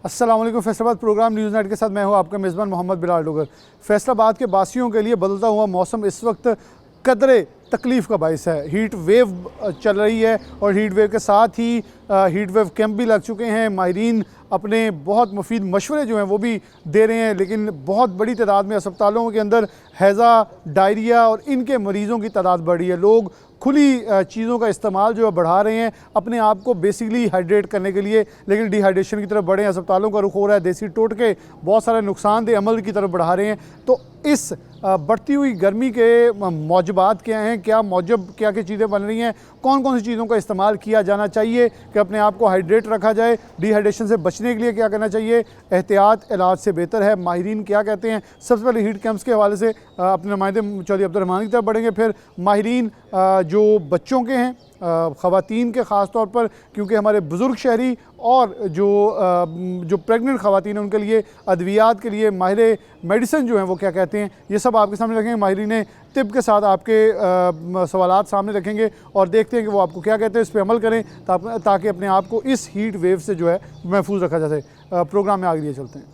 अस्सलाम वालेकुम। Faisalabad programme news night के साथ मैं हूं आपका मेज़बान मोहम्मद बिलाल डोगर। फैसलाबाद के बासियों के लिए बदलता हुआ मौसम इस वक्त कदरे तकलीफ़ का बायस है। हीट वेव चल रही है और हीट वेव के साथ ही हीट वेव कैंप भी लग चुके हैं। माहिरीन अपने बहुत मुफीद मशवरे जो हैं वो भी दे रहे हैं, लेकिन बहुत बड़ी तादाद में अस्पतालों के अंदर हैज़ा, डायरिया और इनके मरीज़ों की तादाद बढ़ रही है। लोग खुली चीज़ों का इस्तेमाल जो है बढ़ा रहे हैं अपने आप को बेसिकली हाइड्रेट करने के लिए, लेकिन डिहाइड्रेशन की तरफ बढ़े। अस्पतालों का रुख हो रहा है देसी टोटके बहुत सारे नुकसानदेह अमल की तरफ बढ़ा रहे हैं। तो इस बढ़ती हुई गर्मी के मौजबात क्या हैं, क्या मौजब क्या क्या चीज़ें बन रही हैं, कौन कौन सी चीज़ों का इस्तेमाल किया जाना चाहिए कि अपने आप को हाइड्रेट रखा जाए, डिहाइड्रेशन से बचने के लिए क्या करना चाहिए, एहतियात इलाज से बेहतर है, माहिरीन क्या कहते हैं। सबसे पहले हीट कैंप्स के हवाले से अपने नुमाइंदे चौधरी अब्दुर्रहमान की तरफ बढ़ेंगे, फिर माहिरीन जो बच्चों के हैं, ख़वातीन के ख़ास तौर पर, क्योंकि हमारे बुज़ुर्ग शहरी और जो प्रेग्नेंट ख़वातीन हैं उनके लिए अद्वियात के लिए माहिर मेडिसिन जो हैं वो क्या कहते हैं, ये सब आपके सामने रखेंगे। माहिरीन तिब के साथ आपके सवालात सामने रखेंगे और देखते हैं कि वो आपको क्या कहते हैं, इस पर अमल करें ताकि अपने आप को इस हीट वेव से जो है महफूज रखा जा सके। प्रोग्राम में आगे लिए चलते हैं।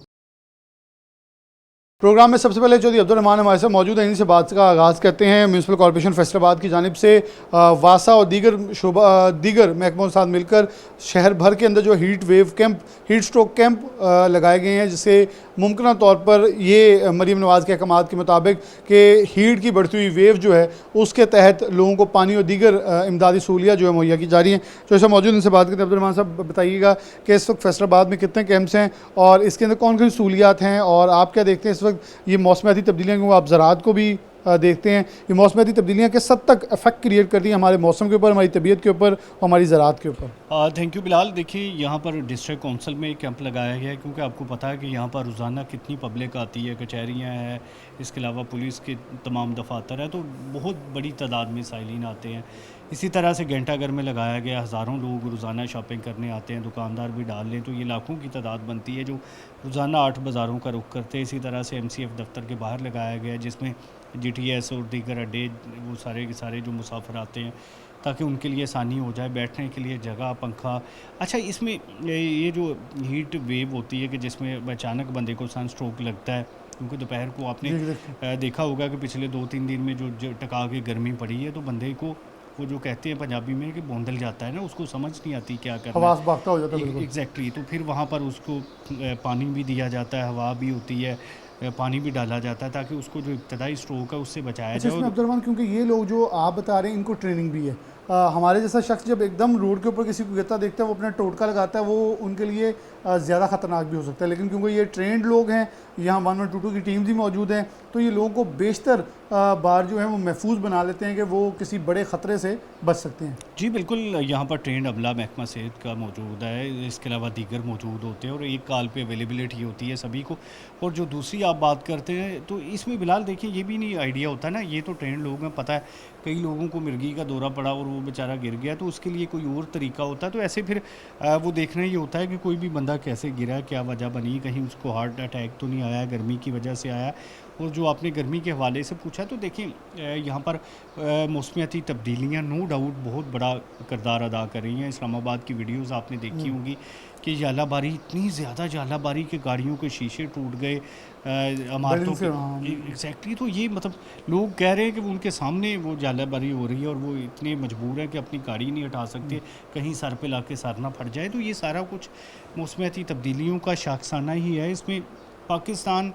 प्रोग्राम में सबसे पहले चौधरी अब्दुर्रहमान हमारे साथ मौजूद हैं, इन्हीं से बात का आगाज़ करते हैं। म्यूनसिपल कॉर्पोरेशन फैसलाबाद की जानिब से वासा और दीगर महकमों के साथ मिलकर शहर भर के अंदर जो heat wave camp, heat stroke camp लगाए गए हैं, जिससे मुमकिन तौर पर ये मरीम नवाज़ के अहकाम के मुताबिक कि हीट की बढ़ती हुई वेव जो है उसके तहत लोगों को पानी और दीगर इमदादी सहूलियात जो है मुहैया की जा रही हैं। तो ऐसा मौजूद इनसे बात करते हैं। अब्दुर्रहमान साहब, बताइएगा कि इस वक्त फैसलाबाद में कितने कैंप्स हैं और इसके अंदर कौन कौन सी सहूलियात हैं, और आप क्या देखते हैं इस वक्त ये मौसमियाती तब्दीलियाँ, क्योंकि आप ज़राअत को भी देखते हैं, ये मौसमियाती तब्दीलियाँ किस हद तक इफेक्ट क्रिएट करती हैं हमारे मौसम के ऊपर, हमारी तबीयत के ऊपर, हमारी ज़राअत के ऊपर। Thank you Bilal. देखिए, यहाँ पर डिस्ट्रिक्ट काउंसिल में एक कैंप लगाया गया है, क्योंकि आपको पता है कि यहाँ पर रोज़ाना कितनी पब्लिक आती है, कचहरियाँ हैं, इसके अलावा पुलिस के तमाम दफातर है, तो बहुत बड़ी तादाद में साइलिन आते हैं। इसी तरह से घंटाघर में लगाया गया, हज़ारों लोग रोज़ाना शॉपिंग करने आते हैं, दुकानदार भी डाल लें तो ये लाखों की तादाद बनती है जो रोज़ाना 8 बाज़ारों का रुख करते हैं। इसी तरह से MCF दफ्तर के बाहर लगाया गया है, जिसमें GTS और दीगर अड्डे वो सारे के सारे जो मुसाफिर आते हैं, ताकि उनके लिए आसानी हो जाए, बैठने के लिए जगह, पंखा। अच्छा, इसमें ये जो हीट वेव होती है कि जिसमें अचानक बंदे को सन स्ट्रोक लगता है, क्योंकि दोपहर को आपने देखा होगा कि पिछले 2-3 दिन में जो टका के गर्मी पड़ी है, तो बंदे को वो जो कहते हैं पंजाबी में कि बौंदल जाता है ना, उसको समझ नहीं आती क्या करना है, हवास बाख्ता हो जाता है। एग्जैक्टली। तो फिर वहाँ पर उसको पानी भी दिया जाता है, हवा भी होती है, पानी भी डाला जाता है, ताकि उसको जो इब्तदाई स्ट्रोक है उससे बचाया जाए। इसमें अब्दुर्रहमान, क्योंकि ये लोग जो आप बता रहे हैं इनको ट्रेनिंग भी है, हमारे जैसा शख्स जब एकदम रोड के ऊपर किसी को गिरता देखता है, वो अपना टोटका लगाता है, वो उनके लिए ज़्यादा ख़तरनाक भी हो सकता है। लेकिन क्योंकि ये ट्रेंड लोग हैं, यहाँ 1122 की टीम भी मौजूद हैं, तो ये लोगों को बेशतर बार जो है वो महफूज बना लेते हैं कि वो किसी बड़े ख़तरे से बच सकते हैं। जी बिल्कुल, यहाँ पर ट्रेंड अमला महकमा सेहत का मौजूद है, इसके अलावा दीगर मौजूद होते हैं और एक कॉल पे अवेलेबिलिटी होती है सभी को। और जो दूसरी आप बात करते हैं, तो इसमें बिलाल देखिए, ये भी नहीं आइडिया होता ना, ये तो ट्रेंड लोग हैं, पता है कई लोगों को मिर्गी का दौरा पड़ा और वो बेचारा गिर गया, तो उसके लिए कोई और तरीका होता है। तो ऐसे फिर वो देखना ये होता है कि कोई भी बंदा कैसे गिरा, क्या वजह बनी, कहीं उसको हार्ट अटैक तो नहीं आया, गर्मी की वजह से आया। और जो आपने गर्मी के हवाले से पूछा, तो देखिए यहाँ पर मौसमियाती तब्दीलियाँ नो डाउट बहुत बड़ा किरदार अदा कर रही हैं। इस्लामाबाद की वीडियोज़ आपने देखी होंगी कि जालाबारी, इतनी ज़्यादा जालाबारी के गाड़ियों के शीशे टूट गए, इमारतों के। एग्जैक्टली। तो ये मतलब लोग कह रहे हैं कि वो उनके सामने वो जालाबारी हो रही है और वो इतने मजबूर हैं कि अपनी गाड़ी नहीं हटा सकते, कहीं सर पे ला के सर ना फट जाए। तो ये सारा कुछ मौसमियाती तब्दीलियों का शाखसाना ही है। इसमें पाकिस्तान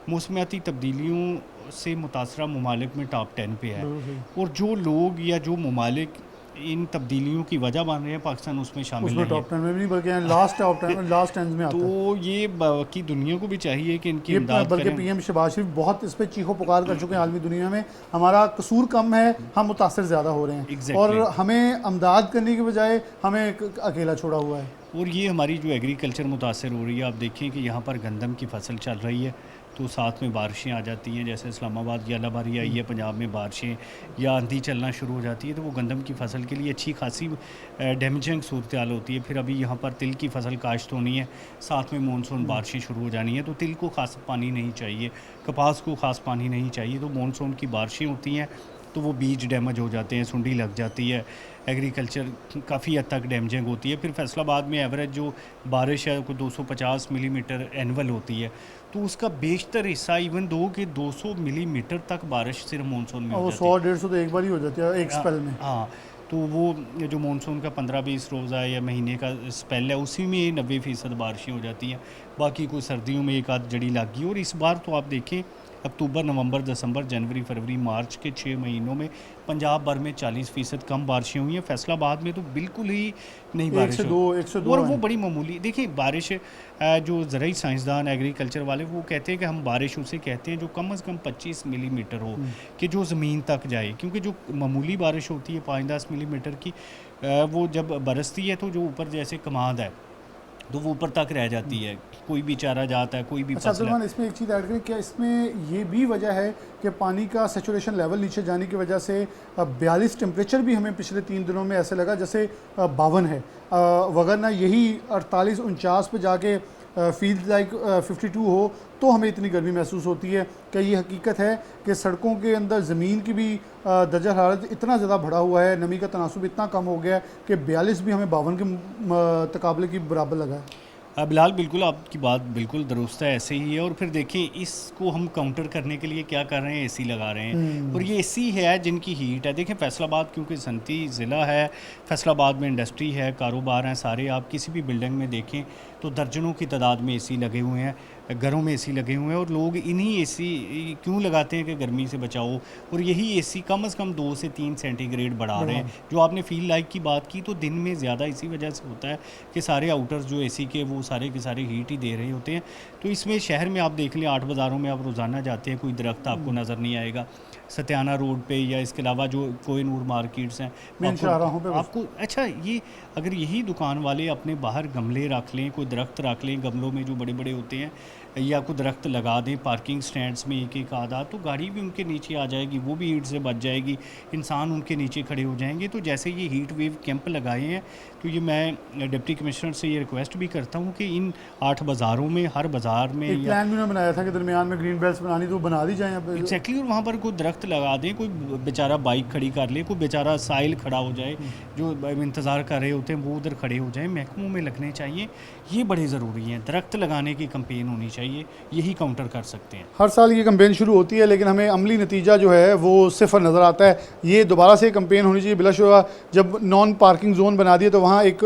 मौसमियाती तब्दीलियों से मुतासरा ममालिक में टॉप 10 पे है, और जो लोग या जो ममालिक इन तब्दीलियों की वजह बन रहे हैं, पाकिस्तान उसमें शामिल है। टॉप 10 में भी नहीं, बल्कि लास्ट 10 में आता है। तो ये बाकी दुनिया को भी चाहिए कि इनकी इमदाद बल्कि करें। PM शहबाज शरीफ बहुत इस पर चीखो पुकार कर चुके हैं आलमी दुनिया में, हमारा कसूर कम है, हम मुतासर ज़्यादा हो रहे हैं और हमें अमदाद करने की बजाय हमें अकेला छोड़ा हुआ है। और ये हमारी जो एग्रीकल्चर मुतासर हो रही है। आप देखें कि यहाँ पर गंदम की फसल चल रही है, तो साथ में बारिशें आ जाती हैं, जैसे इस्लामाबाद जालाबारी आई है, पंजाब में बारिशें या आंधी चलना शुरू हो जाती है, तो वो गंदम की फसल के लिए अच्छी खासी डैमेजिंग सूरत हाल होती है। फिर अभी यहाँ पर तिल की फसल काश्त होनी है, साथ में मानसून बारिशें शुरू हो जानी है, तो तिल को ख़ास पानी नहीं चाहिए, कपास को ख़ास पानी नहीं चाहिए, तो मानसून की बारिशें होती हैं, तो वो बीज डैमेज हो जाते हैं, सुंडी लग जाती है, एग्रीकल्चर काफ़ी हद तक डैमेजिंग होती है। फिर फैसलाबाद में एवरेज जो बारिश है वो 250 मिलीमीटर एनुअल होती है, तो उसका बेशतर हिस्सा इवन दो कि 200 मिलीमीटर तक बारिश सिर्फ मानसून में और हो वो जाती है। 100-150 तो एक बार ही हो जाती है एक स्पेल में। हाँ, तो वो जो मानसून का 15-20 रोज़ा या महीने का स्पेल है, उसी में 90% बारिशें हो जाती हैं। बाकी कोई सर्दियों में एक आध जड़ी लग गई। और इस बार तो आप देखें, अक्टूबर, नवंबर, दिसंबर, जनवरी, फरवरी, मार्च के 6 महीनों में पंजाब भर में 40% कम बारिशें हुई हैं। फैसलाबाद में तो बिल्कुल ही नहीं एक बारिश से दो हुई। 102 और वो हैं। बड़ी मामूली, देखिए बारिश जो ज़राई साइंसदान एग्रीकल्चर वाले वो कहते हैं कि हम बारिश उसे कहते हैं जो कम से कम 25 मिलीमीटर हो, कि जो ज़मीन तक जाए। क्योंकि जो मामूली बारिश होती है 5-10 मिलीमीटर की, वो जब बरसती है तो जो ऊपर जैसे कमाद है तो वो ऊपर तक रह जाती है, कोई भी चारा जाता है, कोई भी अच्छा फसल है। अब्दुलरहमान, इसमें एक चीज़ ऐड करें, क्या इसमें ये भी वजह है कि पानी का सेचुरेशन लेवल नीचे जाने की वजह से 42 टेम्परेचर भी हमें पिछले 3 दिनों में ऐसे लगा जैसे 52 है, वगरना यही 48-49 पे जाके फील्ड लाइक 52 हो तो हमें इतनी गर्मी महसूस होती है। क्या ये हकीकत है कि सड़कों के अंदर ज़मीन की भी दर्जा हरारत इतना ज़्यादा बढ़ा हुआ है, नमी का तनासुब इतना कम हो गया है कि 42 भी हमें 52 के तकाबले की बराबर लगा है? बिलाल, बिल्कुल आपकी बात बिल्कुल दुरुस्त है, ऐसे ही है। और फिर देखें इसको हम काउंटर करने के लिए क्या कर रहे हैं, एसी लगा रहे हैं। और ये एसी है जिनकी हीट है। देखें फैसलाबाद क्योंकि सनती ज़िला है, फैसलाबाद में इंडस्ट्री है, कारोबार हैं सारे। आप किसी भी बिल्डिंग में देखें तो दर्जनों की तादाद में एसी लगे हुए हैं, घरों में एसी लगे हुए हैं। और लोग इन्हीं एसी क्यों लगाते हैं कि गर्मी से बचाओ, और यही एसी कम से कम 2 से 3 सेंटीग्रेड बढ़ा रहे हैं। जो आपने फील लाइक की बात की, तो दिन में ज़्यादा इसी वजह से होता है कि सारे आउटर्स जो एसी के वो सारे के सारे हीट ही दे रहे होते हैं। तो इसमें शहर में आप देख लें, 8 बाज़ारों में आप रोज़ाना जाते हैं, कोई दरख्त आपको नज़र नहीं आएगा। सत्याना रोड पे या इसके अलावा जो कोहिनूर मार्केट्स हैं, मेन शाहराहों पे आपको अच्छा ये अगर यही दुकान वाले अपने बाहर गमले रख लें, कोई दरख्त रख लें गमलों में जो बड़े बड़े होते हैं, या कोई दरख्त लगा दें पार्किंग स्टैंड्स में एक एक आधा, तो गाड़ी भी उनके नीचे आ जाएगी, वो भी हीट से बच जाएगी, इंसान उनके नीचे खड़े हो जाएंगे। तो जैसे ये हीट वेव कैंप लगाए हैं, तो ये मैं डिप्टी कमिश्नर से ये रिक्वेस्ट भी करता हूँ कि इन 8 बाज़ारों में, हर बाज़ार में एक या प्लान भी उन्होंने बनाया था कि दरमियान में ग्रीन बेल्ट्स बनानी, तो वो बना दी जाए अब। एग्जैक्टली और वहाँ पर कोई दरख्त लगा दें, कोई बेचारा बाइक खड़ी कर ले, कोई बेचारा साइल खड़ा हो जाए, जो इंतज़ार कर रहे होते हैं वो उधर खड़े हो जाएं। महकमों में लगने चाहिए, ये बड़े ज़रूरी हैं। दरख्त लगाने की कंपेन होनी चाहिए, यही काउंटर कर सकते हैं। हर साल ये कंपेन शुरू होती है लेकिन हमें अमली नतीजा जो है वो सिफर नज़र आता है। ये दोबारा से कंपेन होनी चाहिए बिलाशुबा। जब नॉन पार्किंग जोन बना दिए तो वहाँ एक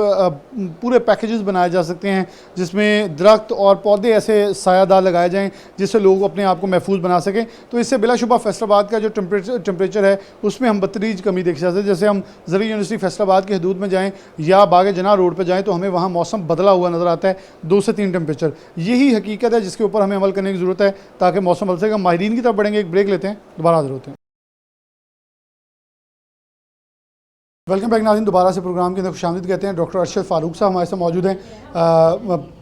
पूरे पैकेजेस बनाए जा सकते हैं जिसमें दरख्त और पौधे ऐसे सायादार लगाए जाएँ जिससे लोग अपने आप को महफूज बना सकें। तो इससे बिलाशुबा फैसलाबाद का जो टेम्परेचर है उसमें हम बतरीज कमी देख सकते हैं। जैसे हम ज़रूरी यूनिवर्सिटी फैसलाबाद की हदूद में जाएँ या बाग जना रोड पर जाएँ तो हमें वहाँ मौसम बदला हुआ नज़र आता है, 2 से 3 टेम्परेचर। यही हकीकत है जिसके ऊपर हमें अमल करने की ज़रूरत है ताकि मौसम बदल सके। माहिरीन की तरफ बढ़ेंगे, एक ब्रेक लेते हैं, दोबारा हाजिर होते हैं। वेलकम बैक नाज़रीन, दोबारा से प्रोग्राम के अंदर खुशामदीद कहते हैं। डॉक्टर अरशद फारूक साहब हमारे साथ मौजूद हैं,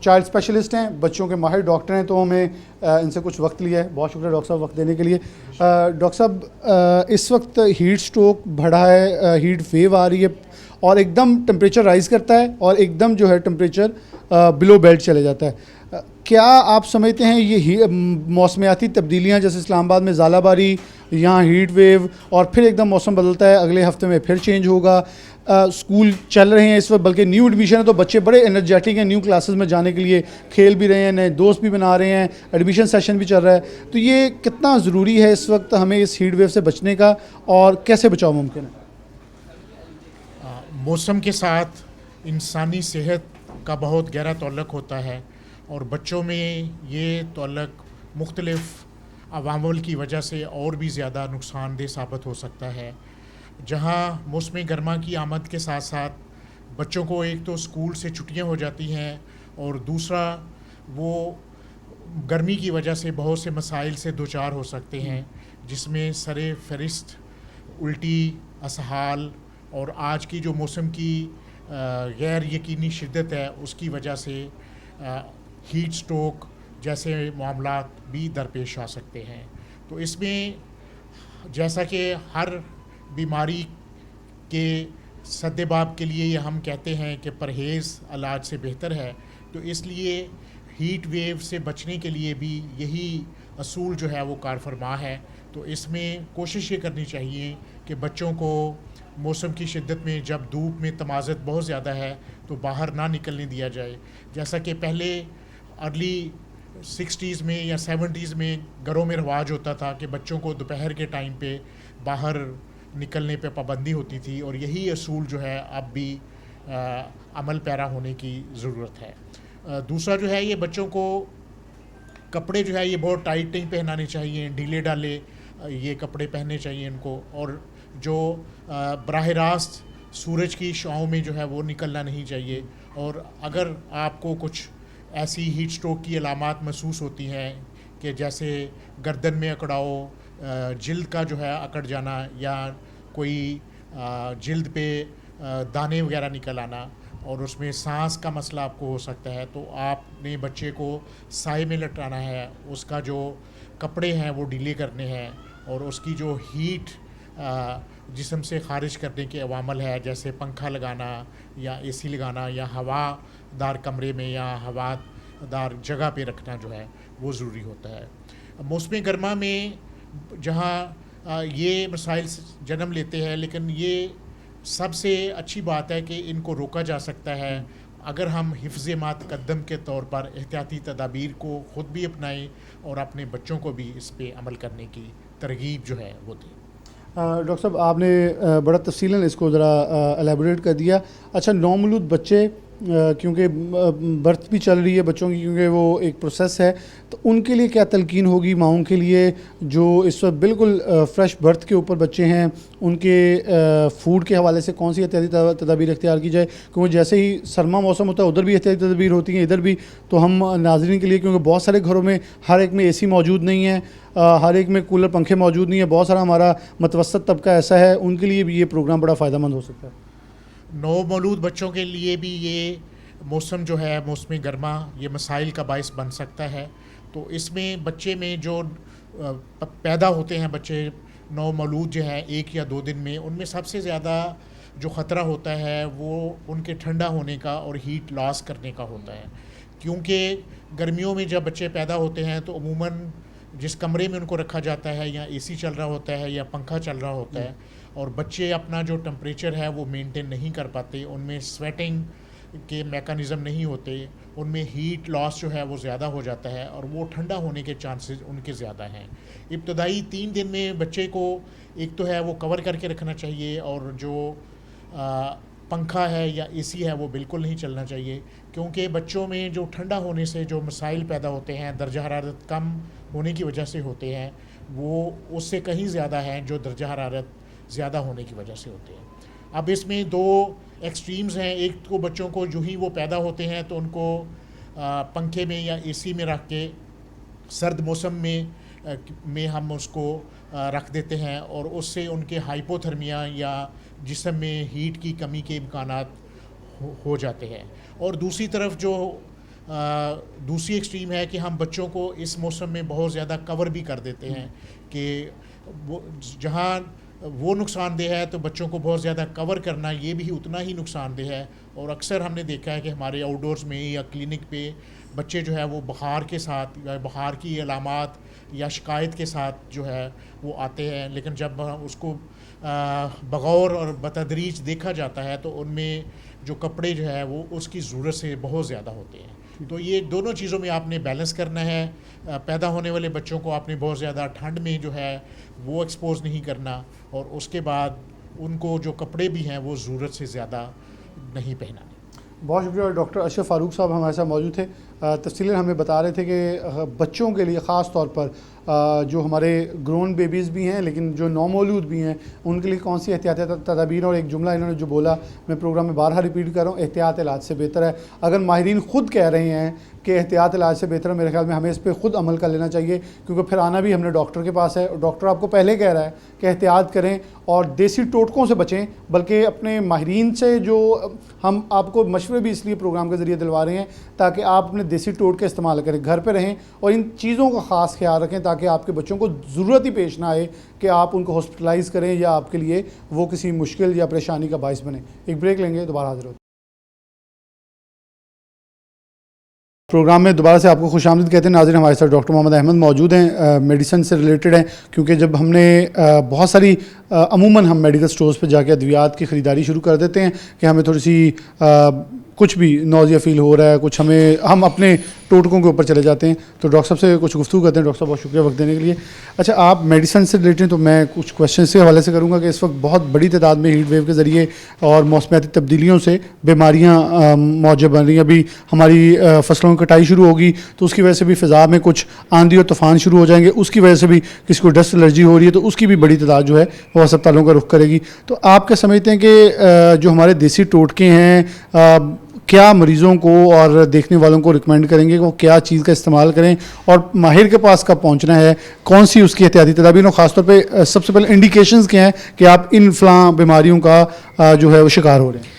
चाइल्ड स्पेशलिस्ट हैं, बच्चों के माहिर डॉक्टर हैं। तो हमें इनसे कुछ वक्त लिया है, बहुत शुक्रिया डॉक्टर साहब वक्त देने के लिए। डॉक्टर साहब, इस वक्त हीट स्ट्रोक बढ़ा है, हीट वेव आ रही है और एकदम टेम्परेचर राइज़ करता है और एकदम जो है टेम्परेचर बिलो बेल्ट चले जाता है। क्या आप समझते हैं ये मौसमियाती तब्दीलियाँ, जैसे इस्लामाबाद में ज़ालाबारी, यहाँ हीट वेव और फिर एकदम मौसम बदलता है, अगले हफ्ते में फिर चेंज होगा, स्कूल चल रहे हैं इस वक्त, बल्कि न्यू एडमिशन है तो बच्चे बड़े एनर्जेटिक हैं न्यू क्लासेस में जाने के लिए, खेल भी रहे हैं, नए दोस्त भी बना रहे हैं, एडमिशन सेशन भी चल रहा है। तो ये कितना ज़रूरी है इस वक्त हमें इस हीट वेव से बचने का और कैसे बचाव मुमकिन है? मौसम के साथ इंसानी सेहत का बहुत गहरा ताल्लुक़ होता है और बच्चों में ये ताल्लुक़ मुख्तलिफ़ अवामल की वजह से और भी ज़्यादा नुकसानदेह साबित हो सकता है। जहाँ मौसम गर्मा की आमद के साथ साथ बच्चों को एक तो स्कूल से छुट्टियां हो जाती हैं और दूसरा वो गर्मी की वजह से बहुत से मसाइल से दो चार हो सकते हैं, जिसमें सरे फहरिस्त उल्टी, असहाल और आज की जो मौसम की गैर यकीनी शिद्दत है उसकी वजह से हीट स्ट्रोक जैसे मामलात भी दरपेश आ सकते हैं। तो इसमें जैसा कि हर बीमारी के सद्देबाब के लिए हम कहते हैं कि परहेज़ इलाज से बेहतर है, तो इसलिए हीट वेव से बचने के लिए भी यही असूल जो है वो कार फरमा है। तो इसमें कोशिश ये करनी चाहिए कि बच्चों को मौसम की शिद्दत में जब धूप में तमाज़त बहुत ज़्यादा है तो बाहर ना निकलने दिया जाए। जैसा कि पहले अर्ली 60s में या 70s में घरों में रिवाज होता था कि बच्चों को दोपहर के टाइम पे बाहर निकलने पे पाबंदी होती थी, और यही असूल जो है अब भी अमल पैरा होने की ज़रूरत है। दूसरा जो है, ये बच्चों को कपड़े जो है ये बहुत टाइट नहीं पहनाने चाहिए, ढीले ढाले ये कपड़े पहनने चाहिए इनको, और जो बराह रास्त सूरज की छाँव में जो है वो निकलना नहीं चाहिए। और अगर आपको कुछ ऐसी हीट स्ट्रोक की अलामात महसूस होती हैं कि जैसे गर्दन में अकड़ाव, जिल्द का जो है अकड़ जाना, या कोई जिल्द पे दाने वगैरह निकल आना, और उसमें सांस का मसला आपको हो सकता है, तो आपने बच्चे को साए में लटाना है, उसका जो कपड़े हैं वो ढीले करने हैं, और उसकी जो हीट जिस्म से ख़ारिज करने के अवामल है, जैसे पंखा लगाना या एसी लगाना या हवादार कमरे में या हवादार जगह पे रखना जो है वो ज़रूरी होता है। मौसम गर्मा में जहाँ ये मसाइल जन्म लेते हैं, लेकिन ये सबसे अच्छी बात है कि इनको रोका जा सकता है अगर हम हिफ्ज़ मातकद्दम के तौर पर एहतियाती तदाबीर को ख़ुद भी अपनाएं और अपने बच्चों को भी इस पे अमल करने की तरगीब जो है वो दें। डॉक्टर साहब, आपने बड़ा तफसीलन इसको ज़रा एलेबोरेट कर दिया। अच्छा, नौमौलूद बच्चे क्योंकि बर्थ भी चल रही है बच्चों की, क्योंकि वो एक प्रोसेस है, तो उनके लिए क्या तलकीन होगी माओं के लिए जो इस वक्त बिल्कुल फ़्रेश बर्थ के ऊपर बच्चे हैं, उनके फ़ूड के हवाले से कौन सी एहतियाती तदाबीर इख्तियार की जाए? क्योंकि जैसे ही सरमा मौसम होता है उधर भी एहतियाती तदाबीर होती हैं, इधर भी, तो हम नाज़रीन के लिए, क्योंकि बहुत सारे घरों में हर एक में एसी मौजूद नहीं है, हर एक में कूलर पंखे मौजूद नहीं है, बहुत सारा हमारा मतवसत तबका ऐसा है, उनके लिए भी ये प्रोग्राम बड़ा फ़ायदेमंद हो सकता है। नौमौलूद बच्चों के लिए भी ये मौसम जो है, मौसम गर्मा, ये मसाइल का बायस बन सकता है। तो इसमें बच्चे में जो पैदा होते हैं बच्चे नौमौलूद जो हैं 1 या 2 दिन में, उनमें सबसे ज़्यादा जो ख़तरा होता है वो उनके ठंडा होने का और हीट लॉस करने का होता है। क्योंकि गर्मियों में जब बच्चे पैदा होते हैं तो अमूमन जिस कमरे में उनको रखा जाता है या एसी चल रहा होता है या पंखा चल रहा होता है, और बच्चे अपना जो टेम्परेचर है वो मेंटेन नहीं कर पाते, उनमें स्वेटिंग के मेकनिज़म नहीं होते, उनमें हीट लॉस जो है वो ज़्यादा हो जाता है और वो ठंडा होने के चांसेस उनके ज़्यादा हैं। इब्तदाई 3 दिन में बच्चे को एक तो है वो कवर करके रखना चाहिए, और जो पंखा है या एसी है वो बिल्कुल नहीं चलना चाहिए, क्योंकि बच्चों में जो ठंडा होने से जो मसाइल पैदा होते हैं, दर्जा हरारत कम होने की वजह से होते हैं, वो उससे कहीं ज़्यादा हैं जो दर्जा हरारत ज़्यादा होने की वजह से होते हैं। अब इसमें 2 एक्सट्रीम्स हैं। एक तो बच्चों को जो ही वो पैदा होते हैं तो उनको पंखे में या एसी में रख के सर्द मौसम में हम उसको रख देते हैं, और उससे उनके हाइपोथर्मिया या जिस्म में हीट की कमी के इम्कानात हो जाते हैं। और दूसरी तरफ जो दूसरी एक्सट्रीम है कि हम बच्चों को इस मौसम में बहुत ज़्यादा कवर भी कर देते हैं कि वो जहाँ वो नुकसानदेह है तो बच्चों को बहुत ज़्यादा कवर करना ये भी उतना ही नुकसानदेह है। और अक्सर हमने देखा है कि हमारे आउटडोर्स में या क्लिनिक पे बच्चे जो है वो बुखार के साथ या बुखार की अलामात या शिकायत के साथ जो है वो आते हैं, लेकिन जब उसको बगौर और बतदरीज देखा जाता है तो उनमें जो कपड़े जो है वो उसकी ज़रूरत से बहुत ज़्यादा होते हैं। तो ये दोनों चीज़ों में आपने बैलेंस करना है। पैदा होने वाले बच्चों को आपने बहुत ज़्यादा ठंड में जो है वो एक्सपोज नहीं करना, और उसके बाद उनको जो कपड़े भी हैं वो ज़रूरत से ज़्यादा नहीं पहनाने। बहुत शुक्रिया। डॉक्टर अशरफ फारूक साहब हमारे साथ मौजूद थे। तफसीलन हमें बता रहे थे कि बच्चों के लिए ख़ास तौर पर जो हमारे ग्रोन बेबीज़ भी हैं लेकिन जो नौमौलूद भी हैं उनके लिए कौन सी एहतियाती तदाबीर, और एक जुमला इन्होंने जो बोला मैं प्रोग्राम में बारहा रिपीट कर रहा हूँ, एहतियात इलाज से बेहतर है। अगर माहिरीन ख़ुद कह रहे हैं कि एहतियात इलाज से बेहतर है, मेरे ख्याल में हमें इस पर ख़ुद अमल कर लेना चाहिए, क्योंकि फिर आना भी हमने डॉक्टर के पास है और डॉक्टर आपको पहले कह रहा है कि एहतियात करें और देसी टोटकों से बचें, बल्कि अपने माहिरीन से जो हम आपको मशवरे भी इसलिए प्रोग्राम के ज़रिए दिलवा रहे हैं ताकि आप अपने देसी टोटके इस्तेमाल करें, घर पे रहें और इन चीज़ों का ख़ास ख्याल रखें ताकि आपके बच्चों को ज़रूरत ही पेश ना आए कि आप उनको हॉस्पिटलाइज़ करें या आपके लिए वो किसी मुश्किल या परेशानी का बायस बने। एक ब्रेक लेंगे, दोबारा हाजिर होते हैं। प्रोग्राम में दोबारा से आपको खुशामदीद कहते हैं। नाज़रीन, हमारे साथ डॉक्टर मोहम्मद अहमद मौजूद हैं, मेडिसिन से रिलेटेड हैं, क्योंकि जब हमने बहुत सारी अमूमन हम मेडिकल स्टोर्स पे जाके अद्वियात की ख़रीदारी शुरू कर देते हैं कि हमें थोड़ी सी कुछ भी नौजिया फील हो रहा है, कुछ हम अपने टोटकों के ऊपर चले जाते हैं, तो डॉक्टर साहब से कुछ गुफ्तगू करते हैं। डॉक्टर साहब बहुत शुक्रिया वक्त देने के लिए। अच्छा, आप मेडिसिन से रिलेटेड, तो मैं कुछ क्वेश्चन के हवाले से करूँगा कि इस वक्त बहुत बड़ी तादाद में हीट वेव के ज़रिए और मौसमियाती तब्दीलियों से बीमारियाँ मौजूद बन रही हैं। अभी हमारी फसलों की कटाई शुरू होगी तो उसकी वजह से भी फ़िज़ा में कुछ आंधी और तूफ़ान शुरू हो जाएंगे, उसकी वजह से भी किसी को डस्ट एलर्जी हो रही है, तो उसकी भी बड़ी तादाद जो है वो अस्पतालों का रुख करेगी। तो आप क्या समझते हैं कि जो हमारे देसी टोटके हैं, क्या मरीज़ों को और देखने वालों को रिकमेंड करेंगे कि वो क्या चीज़ का इस्तेमाल करें और माहिर के पास कब पहुंचना है, कौन सी उसकी एहतियाती तदाबीर, और ख़ासतौर पे सबसे पहले इंडिकेशंस क्या हैं कि आप इन फ़लाँ बीमारियों का जो है वो शिकार हो रहे हैं?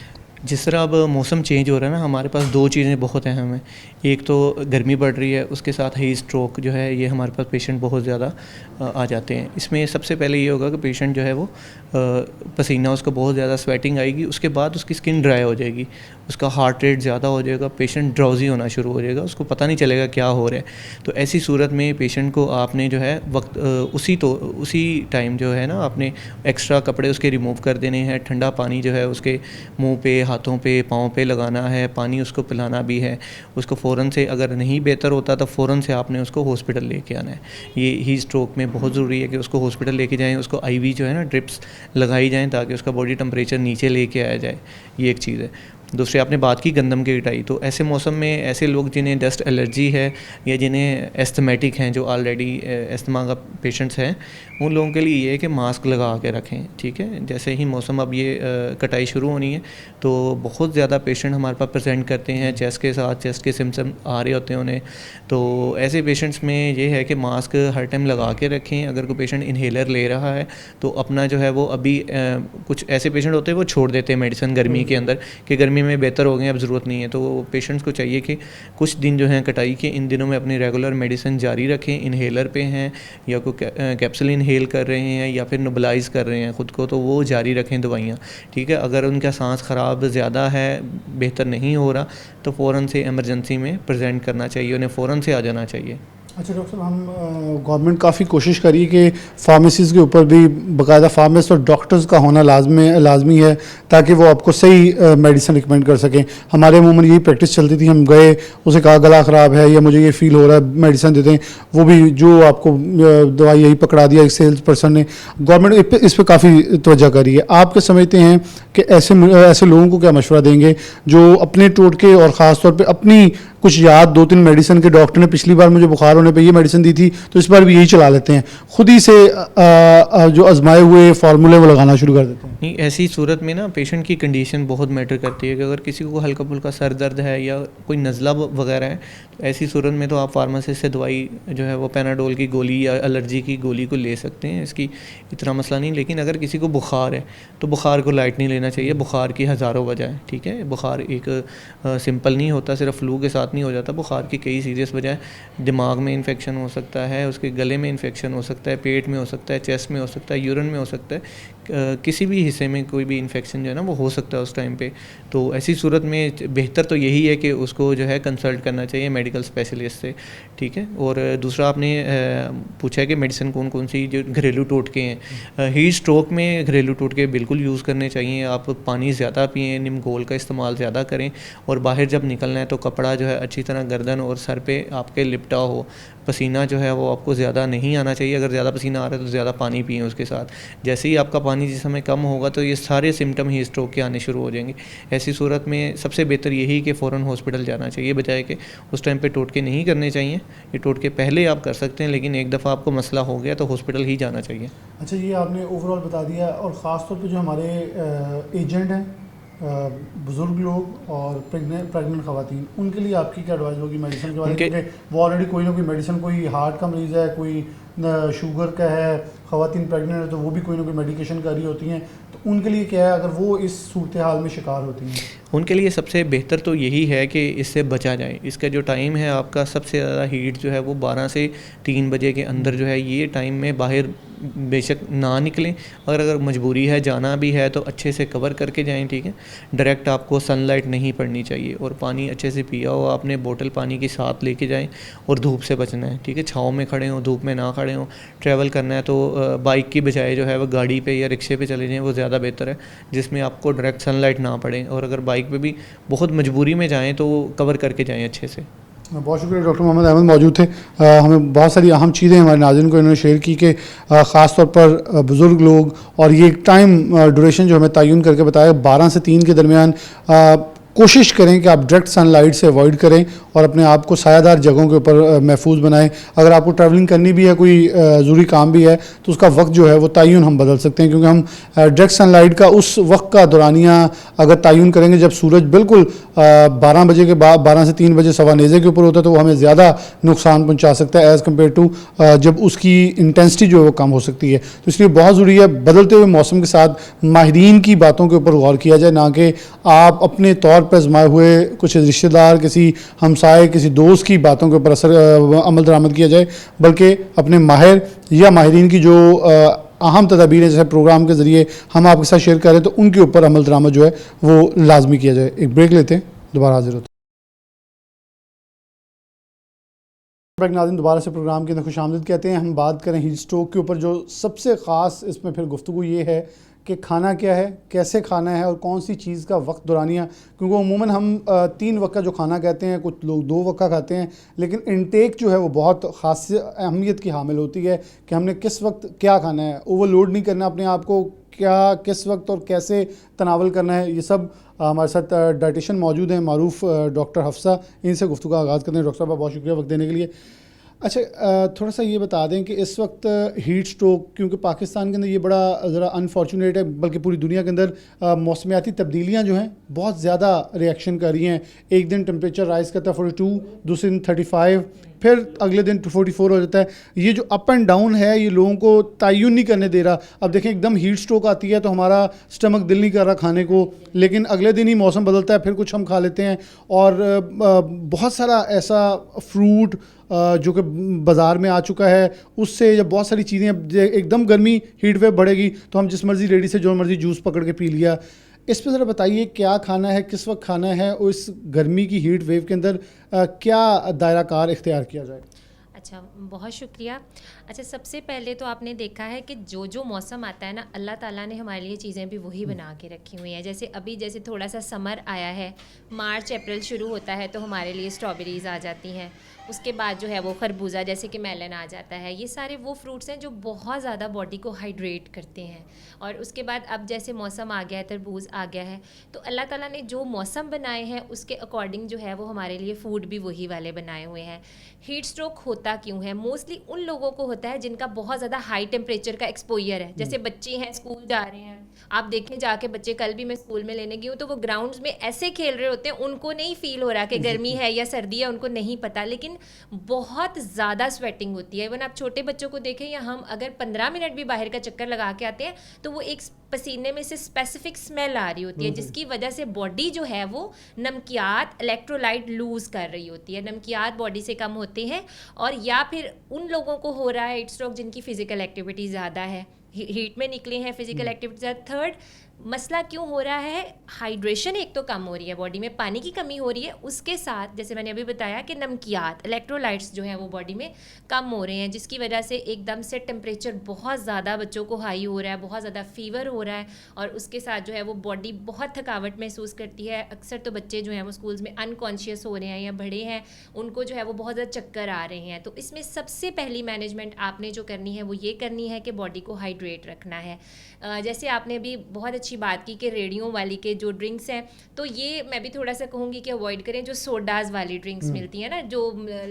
जिस तरह अब मौसम चेंज हो रहा है ना, हमारे पास दो चीज़ें बहुत अहम हैं। एक तो गर्मी बढ़ रही है, उसके साथ हीट स्ट्रोक जो है ये हमारे पास पेशेंट बहुत ज़्यादा आ जाते हैं। इसमें सबसे पहले ये होगा कि पेशेंट जो है वो पसीना, उसको बहुत ज़्यादा स्वेटिंग आएगी, उसके बाद उसकी स्किन ड्राई हो जाएगी, उसका हार्ट रेट ज़्यादा हो जाएगा, पेशेंट ड्राउजी होना शुरू हो जाएगा, उसको पता नहीं चलेगा क्या हो रहा है। तो ऐसी सूरत में पेशेंट को आपने जो है उसी टाइम जो है ना, आपने एक्स्ट्रा कपड़े उसके रिमूव कर देने हैं, ठंडा पानी जो है उसके मुंह पे, हाथों पे, पाँव पे लगाना है, पानी उसको पिलाना भी है। उसको फ़ौरन से, अगर नहीं बेहतर होता तो फ़ौरन से आपने उसको हॉस्पिटल लेके आना है। ये हीट स्ट्रोक में बहुत ज़रूरी है कि उसको हॉस्पिटल लेके जाएँ, उसको आईवी जो है ना, ड्रिप्स लगाई जाएँ ताकि उसका बॉडी टेम्परेचर नीचे लेके आया जाए। ये एक चीज़ है। दूसरी, आपने बात की गंदम की कटाई, तो ऐसे मौसम में ऐसे लोग जिन्हें डस्ट एलर्जी है या जिन्हें एस्थमेटिक हैं, जो ऑलरेडी एस्थमा का पेशेंट्स हैं, उन लोगों के लिए ये है कि मास्क लगा के रखें। ठीक है, जैसे ही मौसम अब ये कटाई शुरू होनी है तो बहुत ज़्यादा पेशेंट हमारे पास प्रेजेंट करते हैं चेस्ट के साथ, चेस्ट के सिम्टम आ रहे होते हैं उन्हें। तो ऐसे पेशेंट्स में ये है कि मास्क हर टाइम लगा के रखें। अगर कोई पेशेंट इन्हेलर ले रहा है तो अपना जो है वो अभी कुछ ऐसे पेशेंट होते हैं वो छोड़ देते हैं मेडिसिन गर्मी के अंदर कि गर्मी में बेहतर हो गए, अब ज़रूरत नहीं है। तो पेशेंट्स को चाहिए कि कुछ दिन जो हैं कटाई के, इन दिनों में अपनी रेगुलर मेडिसिन जारी रखें। इन्हेलर पे हैं या कोई कैप्सूल इन्हेल कर रहे हैं या फिर नेबुलाइज कर रहे हैं ख़ुद को, तो वो जारी रखें दवाइयाँ। ठीक है, अगर उनका सांस ख़राब ज़्यादा है, बेहतर नहीं हो रहा, तो फ़ौरन से इमरजेंसी में प्रेजेंट करना चाहिए, उन्हें फ़ौरन से आ जाना चाहिए। अच्छा डॉक्टर साहब, हम गवर्नमेंट काफ़ी कोशिश करी कि फार्मेसीज़ के ऊपर भी बाकायदा फार्मासिस्ट और डॉक्टर्स का होना लाजमी है ताकि वो आपको सही मेडिसिन रिकमेंड कर सकें। हमारे अमूमन यही प्रैक्टिस चलती थी, हम गए, उसे कहा गला ख़राब है या मुझे ये फ़ील हो रहा है, मेडिसिन देते हैं, वो भी जो आपको दवाई यही पकड़ा दिया एक सेल्स पर्सन ने। गवर्नमेंट इस पर काफ़ी तवज्जो करी है। आप क्या समझते हैं कि ऐसे लोगों को क्या मशवरा देंगे जो अपने टोटके और ख़ास तौर पे अपनी कुछ याद 2-3 मेडिसिन के, डॉक्टर ने पिछली बार मुझे बुखार होने पे ये मेडिसिन दी थी तो इस बार भी यही चला लेते हैं, खुद ही से जो आजमाए हुए फार्मूले वो लगाना शुरू कर देते हैं? नहीं, ऐसी सूरत में ना पेशेंट की कंडीशन बहुत मैटर करती है कि अगर किसी को हल्का फुल्का सर दर्द है या कोई नज़ला वगैरह है, तो ऐसी सूरत में तो आप फार्मासिस्ट से दवाई जो है वो पैनाडोल की गोली या एलर्जी की गोली को ले सकते हैं, इसकी इतना मसला नहीं। लेकिन अगर किसी को बुखार है तो बुखार को लाइट नहीं लेना चाहिए। बुखार की हज़ारों वजह है। ठीक है, बुखार एक सिंपल नहीं होता, सिर्फ फ्लू के साथ नहीं हो जाता। बुखार की कई सीरियस वजह है। दिमाग में इन्फेक्शन हो सकता है, उसके गले में इन्फेक्शन हो सकता है, पेट में हो सकता है, चेस्ट में हो सकता है, यूरिन में हो सकता है, किसी भी हिस्से में कोई भी इन्फेक्शन जो है ना वो हो सकता है उस टाइम पे। तो ऐसी सूरत में बेहतर तो यही है कि उसको जो है कंसल्ट करना चाहिए मेडिकल स्पेशलिस्ट से। ठीक है, और दूसरा आपने पूछा है कि मेडिसिन कौन कौन सी जो घरेलू टोटके हैं। हीट स्ट्रोक में घरेलू टोटके बिल्कुल यूज़ करने चाहिए। आप पानी ज़्यादा पिएँ, नीमघोल का इस्तेमाल ज़्यादा करें, और बाहर जब निकलना है तो कपड़ा जो है अच्छी तरह गर्दन और सर पे आपके लिपटा हो। पसीना जो है वो आपको ज़्यादा नहीं आना चाहिए। अगर ज़्यादा पसीना आ रहा है तो ज़्यादा पानी पिएँ उसके साथ। जैसे ही आपका पानी जिस समय कम होगा तो ये सारे सिम्टम ही स्ट्रोक के आने शुरू हो जाएंगे। ऐसी सूरत में सबसे बेहतर यही कि फ़ौरन हॉस्पिटल जाना चाहिए, बजाय कि उस टाइम पे टोटके नहीं करने चाहिए। ये टोटके पहले आप कर सकते हैं, लेकिन एक दफ़ा आपको मसला हो गया तो हॉस्पिटल ही जाना चाहिए। अच्छा, ये आपने ओवरऑल बता दिया, और ख़ास तौर पे जो हमारे एजेंट हैं, बुज़ुर्ग लोग और प्रेग्नेंट ख़वातीन, उनके लिए आपकी क्या एडवाइस होगी मेडिसिन के बारे में? वो ऑलरेडी कोई ना कोई मेडिसिन, कोई हार्ट का मरीज़ है, कोई शुगर का है, ख़वातीन प्रेगनेंट है तो वो भी कोई ना कोई मेडिकेशन कर रही होती हैं, तो उनके लिए क्या है अगर वो इस सूरत हाल में शिकार होती हैं? उनके लिए सबसे बेहतर तो यही है कि इससे बचा जाए। इसका जो टाइम है आपका सबसे ज़्यादा हीट जो है वो 12 से 3 बजे के अंदर जो है, ये टाइम में बाहर बेशक ना निकलें। अगर मजबूरी है जाना भी है तो अच्छे से कवर करके जाएं, ठीक है। डायरेक्ट आपको सनलाइट नहीं पड़नी चाहिए और पानी अच्छे से पिया हो आपने, बोतल पानी के साथ लेके जाएं और धूप से बचना है, ठीक है। छाँव में खड़े हों, धूप में ना खड़े हों। ट्रैवल करना है तो बाइक की बजाय जो है वो गाड़ी पे या रिक्शे पे चले जाएं, वो ज़्यादा बेहतर है, जिसमें आपको डायरेक्ट सनलाइट ना पड़े। और अगर बाइक पे भी बहुत मजबूरी में जाएं तो कवर करके जाएं अच्छे से। बहुत शुक्रिया, डॉक्टर मोहम्मद अहमद मौजूद थे। हमें बहुत सारी अहम चीज़ें हमारे नाज़रीन को इन्होंने शेयर की कि ख़ास तौर पर बुज़ुर्ग लोग, और ये टाइम ड्यूरेशन जो हमें तयन करके बताया 12 से 3 के दरमियान कोशिश करें कि आप डायरेक्ट सनलाइट से अवॉइड करें और अपने आप को सायादार जगहों के ऊपर महफूज बनाएं। अगर आपको ट्रैवलिंग करनी भी है, कोई ज़रूरी काम भी है, तो उसका वक्त जो है वो तयन हम बदल सकते हैं, क्योंकि हम डायरेक्ट सनलाइट का उस वक्त का दौरानिया अगर तयन करेंगे जब सूरज बिल्कुल 12 बजे के बाद 12 से 3 बजे सवा नेज़े के ऊपर होता है, तो वो हमें ज़्यादा नुकसान पहुँचा सकता है एज़ कम्पेयर टू जब उसकी इंटेंसिटी जो है वो कम हो सकती है। तो इसलिए बहुत ज़रूरी है बदलते हुए मौसम के साथ माहिरीन की बातों के ऊपर गौर किया जाए, ना कि आप अपने तौर पर आजमाए हुए कुछ रिश्तेदार, किसी हमसाए, किसी दोस्त की बातों के ऊपर अमल दरामद किया जाए, बल्कि अपने माहिर या माहिरीन की जो अहम तदाबीरें जैसे प्रोग्राम के ज़रिए हम आपके साथ शेयर करें तो उनके ऊपर अमल दरामद जो है वो लाजमी किया जाए। एक ब्रेक लेते हैं, दोबारा हाजिर होते हैं। नाज़रीन, दोबारा से प्रोग्राम के अंदर खुशामदीद कहते हैं। हम बात करें हीट स्ट्रोक के ऊपर। जो सबसे ख़ास इसमें फिर गुफ्तगू ये है कि खाना क्या है, कैसे खाना है और कौन सी चीज़ का वक्त दौरानिया, क्योंकि उमूमन हम 3 वक्त का जो खाना कहते हैं, कुछ लोग 2 वक्त का खाते हैं, लेकिन इनटेक जो है वो बहुत ख़ास अहमियत की हामिल होती है कि हमने किस वक्त क्या खाना है। ओवरलोड नहीं करना अपने आप को, क्या किस वक्त और कैसे तनावल करना है, ये सब हमारे साथ डाइटिशियन मौजूद हैं, मारूफ डॉक्टर हफ्सा। इनसे गुफ्तगू का आगाज़ करते हैं। डॉक्टर साहब बहुत शुक्रिया वक्त देने के लिए। अच्छा, थोड़ा सा ये बता दें कि इस वक्त हीट स्ट्रोक, क्योंकि पाकिस्तान के अंदर ये बड़ा ज़रा अनफॉर्चुनेट है, बल्कि पूरी दुनिया के अंदर मौसमियाती तब्दीलियाँ जो हैं बहुत ज़्यादा रिएक्शन कर रही हैं। एक दिन टेम्परेचर राइज़ करता है 42, दूसरे दिन 35, फिर अगले दिन 44 हो जाता है। ये जो अप एंड डाउन है ये लोगों को तयन नहीं करने दे रहा। अब देखें, एकदम हीट स्ट्रोक आती है तो हमारा स्टमक दिल नहीं कर रहा खाने को, लेकिन अगले दिन ही मौसम बदलता है, फिर कुछ हम खा लेते हैं। और बहुत सारा ऐसा फ्रूट जो कि बाज़ार में आ चुका है, उससे जब बहुत सारी चीज़ें, एकदम गर्मी हीट वेव बढ़ेगी तो हम जिस मर्ज़ी रेडी से जो मर्ज़ी जूस पकड़ के पी लिया। इस पर ज़रा बताइए क्या खाना है, किस वक्त खाना है, और इस गर्मी की हीट वेव के अंदर क्या दायरा कार इख्तियार किया जाए? अच्छा, बहुत शुक्रिया। अच्छा, सबसे पहले तो आपने देखा है कि जो जो मौसम आता है ना, अल्लाह ताला ने हमारे लिए चीज़ें भी वही बना के रखी हुई हैं। जैसे अभी जैसे थोड़ा सा समर आया है, मार्च अप्रैल शुरू होता है तो हमारे लिए स्ट्रॉबेरीज़ आ जाती हैं। उसके बाद जो है वो खरबूजा जैसे कि मेलन आ जाता है। ये सारे वो फ्रूट्स हैं जो बहुत ज़्यादा बॉडी को हाइड्रेट करते हैं। और उसके बाद अब जैसे मौसम आ गया है, तरबूज आ गया है, तो अल्लाह ताला ने जो मौसम बनाए हैं उसके अकॉर्डिंग जो है वो हमारे लिए फ़ूड भी वही वाले बनाए हुए हैं। हीट स्ट्रोक होता क्यों है? मोस्टली उन लोगों को होता है जिनका बहुत ज़्यादा हाई टेम्परेचर का एक्सपोजर है। जैसे बच्चे हैं, स्कूल जा रहे हैं, आप देखें जाके बच्चे, कल भी मैं स्कूल में लेने गई हूँ तो वो ग्राउंड्स में ऐसे खेल रहे होते हैं, उनको नहीं फील हो रहा कि गर्मी है या सर्दी है, उनको नहीं पता, लेकिन बहुत ज़्यादा स्वेटिंग होती है। इवन आप छोटे बच्चों को देखें या हम अगर 15 मिनट भी बाहर का चक्कर लगा के आते हैं तो वो एक पसीने में से स्पेसिफिक स्मेल आ रही होती है, जिसकी वजह से बॉडी जो है वो नमकियात, इलेक्ट्रोलाइट लूज़ कर रही होती है। नमकियात बॉडी से कम होते हैं। और या फिर उन लोगों को हो रहा है हीट स्ट्रोक जिनकी फ़िज़िकल एक्टिविटी ज़्यादा है, हीट में निकले हैं, फिजिकल एक्टिविटी ज़्यादा। थर्ड मसला क्यों हो रहा है? हाइड्रेशन एक तो कम हो रही है, बॉडी में पानी की कमी हो रही है, उसके साथ जैसे मैंने अभी बताया कि नमकियात, इलेक्ट्रोलाइट्स जो हैं वो बॉडी में कम हो रहे हैं, जिसकी वजह से एकदम से टेम्परेचर बहुत ज़्यादा बच्चों को हाई हो रहा है, बहुत ज़्यादा फीवर हो रहा है, और उसके साथ जो है वो बॉडी बहुत थकावट महसूस करती है। अक्सर तो बच्चे जो हैं वो स्कूल्स में अनकॉन्शियस हो रहे हैं या बड़े हैं, उनको जो है वो बहुत ज़्यादा चक्कर आ रहे हैं। तो इसमें सबसे पहली मैनेजमेंट आपने जो करनी है वो ये करनी है कि बॉडी को हाइड्रेट रखना है। जैसे आपने भी बहुत अच्छी बात की कि रेडियो वाली के जो ड्रिंक्स हैं, तो ये मैं भी थोड़ा सा कहूँगी कि अवॉइड करें। जो सोडाज वाली ड्रिंक्स मिलती हैं ना, जो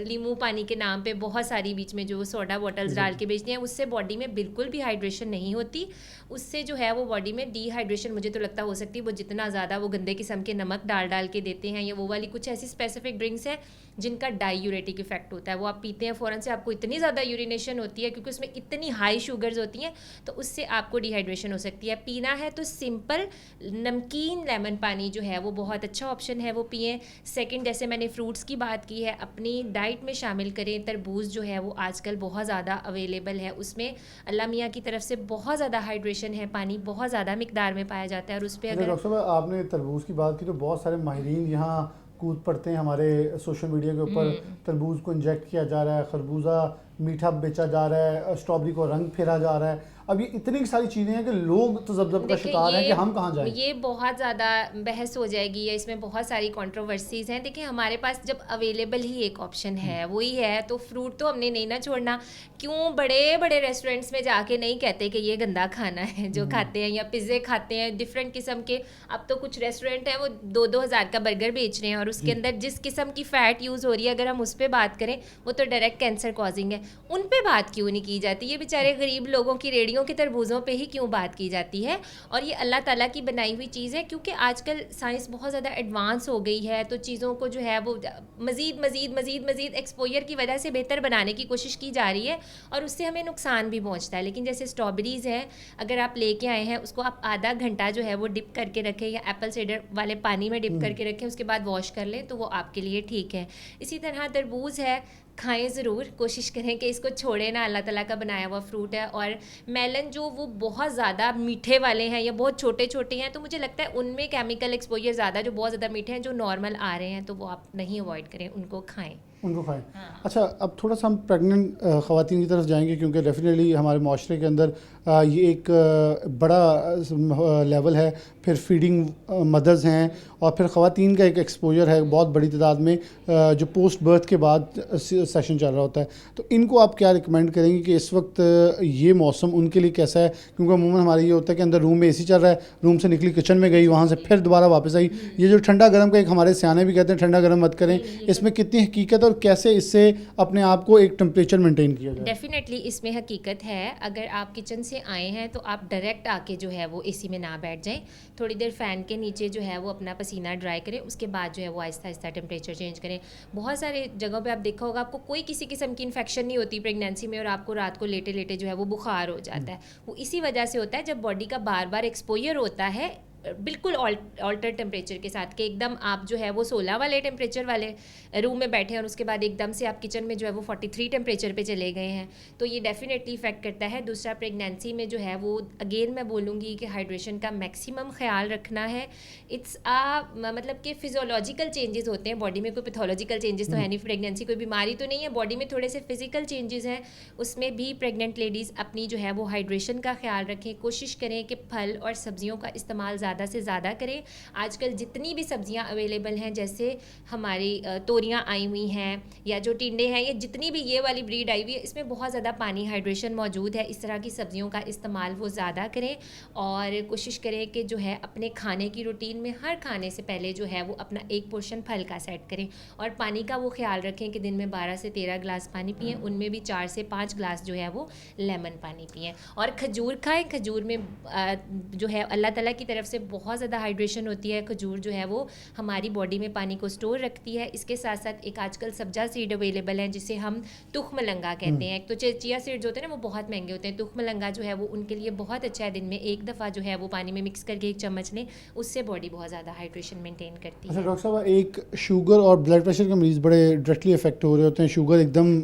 नींबू पानी के नाम पे बहुत सारी बीच में जो सोडा बॉटल्स डाल के बेचती हैं, उससे बॉडी में बिल्कुल भी हाइड्रेशन नहीं होती। उससे जो है वो बॉडी में डिहाइड्रेशन मुझे तो लगता हो सकती है। वो जितना ज़्यादा वो गंदे किस्म के नमक डाल डाल के देते हैं, या वो वाली कुछ ऐसी स्पेसिफिक ड्रिंक्स हैं जिनका डायूरेटिक इफेक्ट होता है, वो आप पीते हैं फ़ौरन से आपको इतनी ज़्यादा यूरिनेशन होती है, क्योंकि उसमें इतनी हाई शुगर्स होती हैं, तो उससे आपको डिहाइड्रेशन हो सकती है। पीना है तो सिंपल नमकीन लेमन पानी जो है वो बहुत अच्छा ऑप्शन है, वो पिएं। सेकंड, जैसे मैंने फ्रूट्स की बात की है, अपनी डाइट में शामिल करें। तरबूज जो है वो आजकल बहुत ज़्यादा अवेलेबल है, उसमें अल्लाह मियाँ की तरफ से बहुत ज़्यादा हाइड्रेशन है, पानी बहुत ज़्यादा मिकदार में पाया जाता है। और उस पर अगर डॉक्टर साहब आपने तरबूज की बात की तो बहुत सारे माहिरीन यहाँ कूद पड़ते हैं हमारे सोशल मीडिया के ऊपर। तरबूज को इंजेक्ट किया जा रहा है, खरबूजा मीठा बेचा जा रहा है, स्ट्रॉबेरी को रंग फेरा जा रहा है। अब ये इतनी सारी चीज़ें हैं कि लोग तो जब का शिकार हैं कि हम कहाँ जाएं। ये बहुत ज़्यादा बहस हो जाएगी, या इसमें बहुत सारी कंट्रोवर्सीज़ हैं। देखिए, हमारे पास जब अवेलेबल ही एक ऑप्शन है वही है, तो फ्रूट तो हमने नहीं ना छोड़ना। क्यों बड़े बड़े रेस्टोरेंट्स में जाके नहीं कहते कि ये गंदा खाना है जो खाते हैं, या पिज़्ज़े खाते हैं डिफरेंट किस्म के। अब तो कुछ रेस्टोरेंट हैं वो 2-2 हज़ार का बर्गर बेच रहे हैं, और उसके अंदर जिस किस्म की फ़ैट यूज़ हो रही है, अगर हम उस पर बात करें, वो तो डायरेक्ट कैंसर कॉजिंग है। उन पे बात क्यों नहीं की जाती? ये बेचारे गरीब लोगों की रेडियों के तरबूजों पे ही क्यों बात की जाती है? और ये अल्लाह ताला की बनाई हुई चीज़ है, क्योंकि आजकल साइंस बहुत ज़्यादा एडवांस हो गई है, तो चीज़ों को जो है वो मज़ीद एक्सपोजर की वजह से बेहतर बनाने की कोशिश की जा रही है, और उससे हमें नुकसान भी पहुँचता है। लेकिन जैसे स्ट्रॉबेरीज़ हैं, अगर आप लेके आए हैं, उसको आप आधा घंटा जो है वो डिप करके रखें, या एप्पल साइडर वाले पानी में डिप करके रखें, उसके बाद वॉश कर लें, तो वो आपके लिए ठीक है। इसी तरह तरबूज है, खाएं ज़रूर, कोशिश करें कि इसको छोड़ें ना, अल्लाह ताला का बनाया हुआ फ्रूट है। और मेलन जो वो बहुत ज़्यादा मीठे वाले हैं या बहुत छोटे छोटे हैं, तो मुझे लगता है उनमें केमिकल एक्सपोजर ज़्यादा, जो बहुत ज़्यादा मीठे हैं, जो नॉर्मल आ रहे हैं, तो वो आप नहीं अवॉइड करें, उनको खाएं। उनको खाएं। अच्छा, अब थोड़ा सा हम प्रेग्नेंट ख़वातीन की तरफ जाएंगे, क्योंकि डेफिनेटली हमारे माशरे के अंदर ये एक बड़ा लेवल है। फिर फीडिंग मदर्स हैं, और फिर ख़वातीन का एक एक्सपोजर है बहुत बड़ी तादाद में, जो पोस्ट बर्थ के बाद सेशन चल रहा होता है। तो इनको आप क्या रिकमेंड करेंगे कि इस वक्त ये मौसम उनके लिए कैसा है? क्योंकि अमूमन हमारे ये होता है कि अंदर रूम में AC चल रहा है, रूम से निकली किचन में गई, वहाँ से फिर दोबारा वापस आई। ये जो ठंडा गर्म का एक हमारे सियाने भी कहते हैं ठंडा गर्म मत करें, इसमें कितनी हकीकत और कैसे इससे अपने आप को एक टेम्परेचर मेंटेन किया जाए? डेफिनेटली इसमें हकीकत है। अगर आप किचन से आए हैं तो आप डायरेक्ट आके जो है वो AC में ना बैठ जाएं, थोड़ी देर फ़ैन के नीचे जो है वो अपना पसीना ड्राई करें, उसके बाद जो है वो आहिस्ता आहिस्ता टेम्परेचर चेंज करें। बहुत सारे जगहों पे आप देखा होगा, आपको कोई किसी किस्म की इन्फेक्शन नहीं होती प्रेगनेंसी में, और आपको रात को लेटे लेटे जो है वो बुखार हो जाता है। वो इसी वजह से होता है, जब बॉडी का बार बार एक्सपोजर होता है बिल्कुल ऑल्टर टेम्परेचर के साथ, कि एकदम आप जो है वो 16 वाले टेम्परेचर वाले रूम में बैठे हैं, और उसके बाद एकदम से आप किचन में जो है वो 43 टेम्परेचर पे चले गए हैं, तो ये डेफिनेटली इफेक्ट करता है। दूसरा, प्रेगनेंसी में जो है वो अगेन मैं बोलूँगी कि हाइड्रेशन का मैक्सिमम ख्याल रखना है। इट्स मतलब कि फिजियोलॉजिकल चेंजेस होते हैं बॉडी में, कोई पैथोलॉजिकल चेंजेस तो है नहीं, प्रेगनेंसी कोई बीमारी तो नहीं है, बॉडी में थोड़े से फिजिकल चेंजेस हैं। उसमें भी प्रेग्नेंट लेडीज़ अपनी जो है वो हाइड्रेशन का ख्याल रखें, कोशिश करें कि फल और सब्जियों का इस्तेमाल ज़्यादा से ज़्यादा करें। आजकल जितनी भी सब्जियां अवेलेबल हैं, जैसे हमारी तोरियां आई हुई हैं, या जो टिंडे हैं, ये जितनी भी ये वाली ब्रीड आई हुई है, इसमें बहुत ज़्यादा पानी हाइड्रेशन मौजूद है। इस तरह की सब्जियों का इस्तेमाल वो ज़्यादा करें, और कोशिश करें कि जो है अपने खाने की रूटीन में हर खाने से पहले जो है वो अपना एक पोर्शन फल का सेट करें, और पानी का वो ख्याल रखें कि दिन में 12 से 13 गिलास पानी पिएं, उनमें भी 4 से 5 गिलास जो है वो लेमन पानी पिएं। और खजूर खाएं, खजूर में जो है अल्लाह ताला की तरफ से बहुत ज़्यादा हाइड्रेशन होती है। खजूर जो है वो हमारी बॉडी में पानी को स्टोर रखती है। इसके साथ साथ एक आजकल सब्जा सीड अवेलेबल है जिसे हम तुखमलंगा कहते हैं। एक तो चिया सीड्स होते हैं ना, वो बहुत महंगे होते हैं। तुखमलंगा जो है वो उनके लिए बहुत अच्छा है, दिन में एक दफ़ा जो है वो पानी में मिक्स करके 1 चम्मच लें, उससे बॉडी बहुत ज़्यादा हाइड्रेशन मेंटेन करती है। अच्छा डॉक्टर साहब, एक शुगर और ब्लड प्रेशर के मरीज़ बड़े डायरेक्टली इफेक्ट हो रहे होते हैं। शुगर एकदम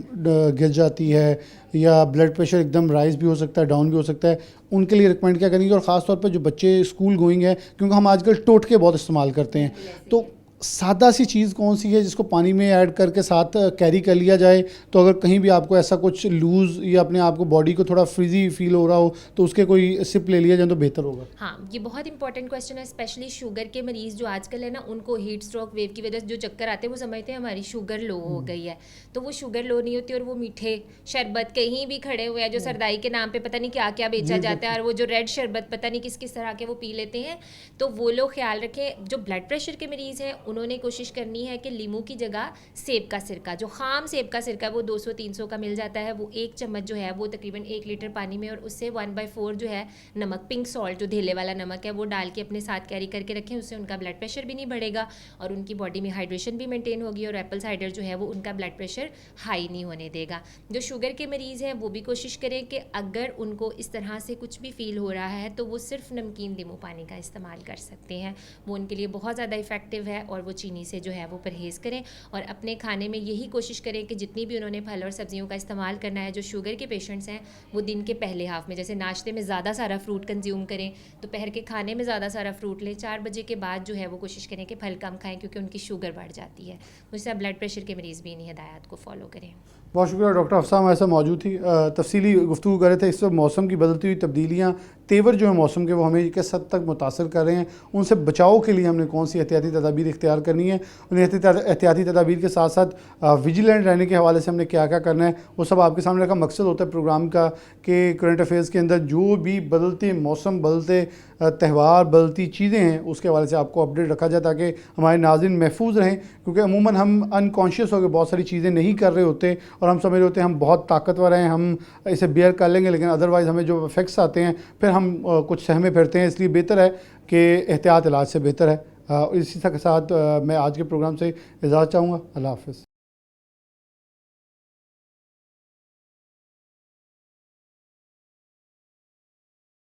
गिर जाती है, या ब्लड प्रेशर एकदम राइज भी हो सकता है, डाउन भी हो सकता है, उनके लिए रिकमेंड क्या करेंगे? और ख़ास तौर पे जो बच्चे स्कूल गोइंग है, क्योंकि हम आजकल टोटके बहुत इस्तेमाल करते हैं, तो सादा सी चीज़ कौन सी है जिसको पानी में ऐड करके साथ कैरी कर लिया जाए, तो अगर कहीं भी आपको ऐसा कुछ लूज़ या अपने आप को बॉडी को थोड़ा फ्रीजी फील हो रहा हो तो उसके कोई सिप ले लिया जाए तो बेहतर होगा? हाँ, ये बहुत इंपॉर्टेंट क्वेश्चन है। स्पेशली शुगर के मरीज़ जो आजकल है ना, उनको हीट स्ट्रोक वेव की वजह से जो चक्कर आते हैं वो समझते हैं हमारी शुगर लो हो गई है, तो वो शुगर लो नहीं होती और वो मीठे शरबत कहीं भी खड़े हुए हैं जो सरदाई के नाम पे पता नहीं क्या क्या बेचा जाता है, और वो जो रेड शरबत पता नहीं किस किस तरह के वो पी लेते हैं। तो वो लोग ख्याल रखें, जो ब्लड प्रेशर के मरीज़ हैं उन्होंने कोशिश करनी है कि लीमू की जगह सेब का सिरका, जो खाम सेब का सिरका वो 200-300 का मिल जाता है, वो 1 चम्मच जो है वो तकरीबन 1 लीटर पानी में, और उससे 1/4 जो है नमक, पिंक सॉल्ट जो धेले वाला नमक है, वो डाल के अपने साथ कैरी करके रखें। उससे उनका ब्लड प्रेशर भी नहीं बढ़ेगा और उनकी बॉडी में हाइड्रेशन भी मेंटेन होगी, और एप्पल साइडर जो है वो उनका ब्लड प्रेशर हाई नहीं होने देगा। जो शुगर के मरीज़ हैं वो भी कोशिश करें कि अगर उनको इस तरह से कुछ भी फील हो रहा है तो वो सिर्फ नमकीन नींबू पानी का इस्तेमाल कर सकते हैं, वो उनके लिए बहुत ज़्यादा इफ़ेक्टिव है, और वो चीनी से जो है वो परहेज़ करें। और अपने खाने में यही कोशिश करें कि जितनी भी उन्होंने फल और सब्जियों का इस्तेमाल करना है, जो शुगर के पेशेंट्स हैं वो दिन के पहले हाफ में, जैसे नाश्ते में ज़्यादा सारा फ्रूट कंज्यूम करें, दोपहर के खाने में ज़्यादा सारा फ्रूट लें, 4 बजे के बाद जो है वो कोशिश करें कि फल कम खाएं क्योंकि उनकी शुगर बढ़ जाती है। मुझसे ब्लड प्रेशर के मरीज़ भी इन्हीं हिदायत को फॉलो करें। बहुत शुक्रिया डॉक्टर हफ्सा हमारे साथ मौजूद थी। तफसीली गुफ्तगू कर रहे थे। इस वक्त मौसम की बदलती हुई तब्दीलियाँ, तेवर जो है मौसम के, वो हमें किस हद तक मुतासर कर रहे हैं, उनसे बचाव के लिए हमने कौन सी एहतियाती तदाबीर इख्तियार करनी है, उन एहतियाती तदाबीर के साथ साथ विजिलेंट रहने के हवाले से हमने क्या क्या करना है, वो सब आपके सामने रखा। मकसद होता है प्रोग्राम का कि करंट अफेयर्स के अंदर जो भी बदलते मौसम, बदलते त्यौहार, बदलती चीज़ें हैं, उसके हवाले से आपको अपडेट रखा जाए ताकि हमारे नाज़रीन महफूज रहें। क्योंकि अमूमन हम अनकॉन्शियस होकर बहुत सारी चीज़ें नहीं कर रहे होते और हम समझ रहे होते हैं हम बहुत ताकतवर हैं, हम इसे बेयर कर लेंगे, लेकिन अदरवाइज़ हमें जो इफ़ेक्ट्स आते हैं फिर हम कुछ सहमे फिरते हैं। इसलिए बेहतर है कि एहतियात इलाज से बेहतर है। इसी के साथ मैं आज के प्रोग्राम से इजाज़त चाहूँगा। अल्लाह हाफ़िज़।